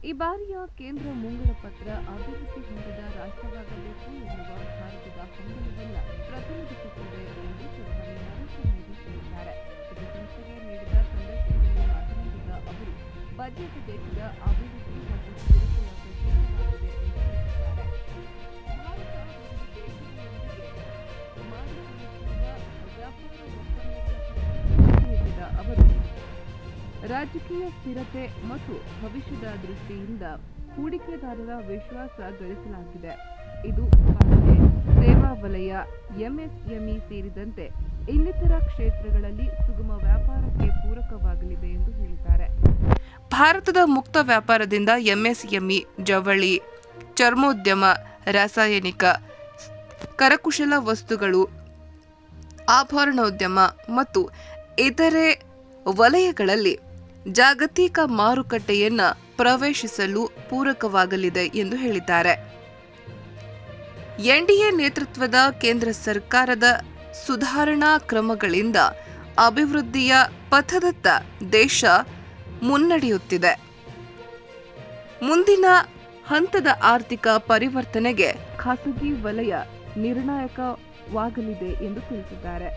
ಈ ಬಾರಿಯ ಕೇಂದ್ರ ಮುಂಗಡ ಪತ್ರ ಅಭಿವೃದ್ಧಿ ಹೊಂದಿದ ರಾಷ್ಟ್ರವಾಗಬೇಕು ಎನ್ನುವ ಭಾರತದ ಹಂಬಲವನ್ನು ಪ್ರತಿನಿಧಿಸುತ್ತದೆ ಎಂದು ಪ್ರಧಾನಿ ನರೇಂದ್ರ ಮೋದಿ ಹೇಳಿದ್ದಾರೆ. ಸುದ್ದಿಸಂಸ್ಥೆಗೆ ನೀಡಿದ ಸಂದರ್ಶನದಲ್ಲಿ ಮಾತನಾಡಿದ ಅವರು, ಬಜೆಟ್ ದೇಶದ ಅಭಿವೃದ್ಧಿ ಮತ್ತು ಸ್ಥಿರತೆಯ ಪ್ರತೀಕವಾಗಿದೆ ಎಂದು ತಿಳಿಸಿದ್ದಾರೆ. ಭಾರತ ವಿವಿಧ ದೇಶಗಳೊಂದಿಗೆ ಮಾಡಿಕೊಳ್ಳುತ್ತಿರುವ ವ್ಯಾಪಾರ ಒಪ್ಪಂದಗಳ ಹೇಳಿದ ಅವರು, ರಾಜಕೀಯ ಸ್ಥಿರತೆ ಮತ್ತು ಭವಿಷ್ಯದ ದೃಷ್ಟಿಯಿಂದ ಹೂಡಿಕೆದಾರರ ವಿಶ್ವಾಸ ಗಳಿಸಲಾಗಿದೆ. ಇದು ಭಾಷೆ, ಸೇವಾ ವಲಯ, ಎಂಎಸ್ಎಂಇ ಸೇರಿದಂತೆ ಇನ್ನಿತರ ಕ್ಷೇತ್ರಗಳಲ್ಲಿ ಸುಗಮ ವ್ಯಾಪಾರಕ್ಕೆ ಪೂರಕವಾಗಲಿದೆ ಎಂದು ಹೇಳಿದ್ದಾರೆ. ಭಾರತದ ಮುಕ್ತ ವ್ಯಾಪಾರದಿಂದ ಎಂಎಸ್ಎಂಇ, ಜವಳಿ, ಚರ್ಮೋದ್ಯಮ, ರಾಸಾಯನಿಕ, ಕರಕುಶಲ ವಸ್ತುಗಳು, ಆಭರಣೋದ್ಯಮ ಮತ್ತು ಇತರೆ ವಲಯಗಳಲ್ಲಿ ಜಾಗತಿಕ ಮಾರುಕಟ್ಟೆಯನ್ನು ಪ್ರವೇಶಿಸಲು ಪೂರಕವಾಗಲಿದೆ ಎಂದು ಹೇಳಿದ್ದಾರೆ. ಎನ್ಡಿಎ ನೇತೃತ್ವದ ಕೇಂದ್ರ ಸರ್ಕಾರದ ಸುಧಾರಣಾ ಕ್ರಮಗಳಿಂದ ಅಭಿವೃದ್ಧಿಯ ಪಥದತ್ತ ದೇಶ ಮುನ್ನಡೆಯುತ್ತಿದೆ. ಮುಂದಿನ ಹಂತದ ಆರ್ಥಿಕ ಪರಿವರ್ತನೆಗೆ ಖಾಸಗಿ ವಲಯ ನಿರ್ಣಾಯಕವಾಗಲಿದೆ ಎಂದು ತಿಳಿಸಿದ್ದಾರೆ.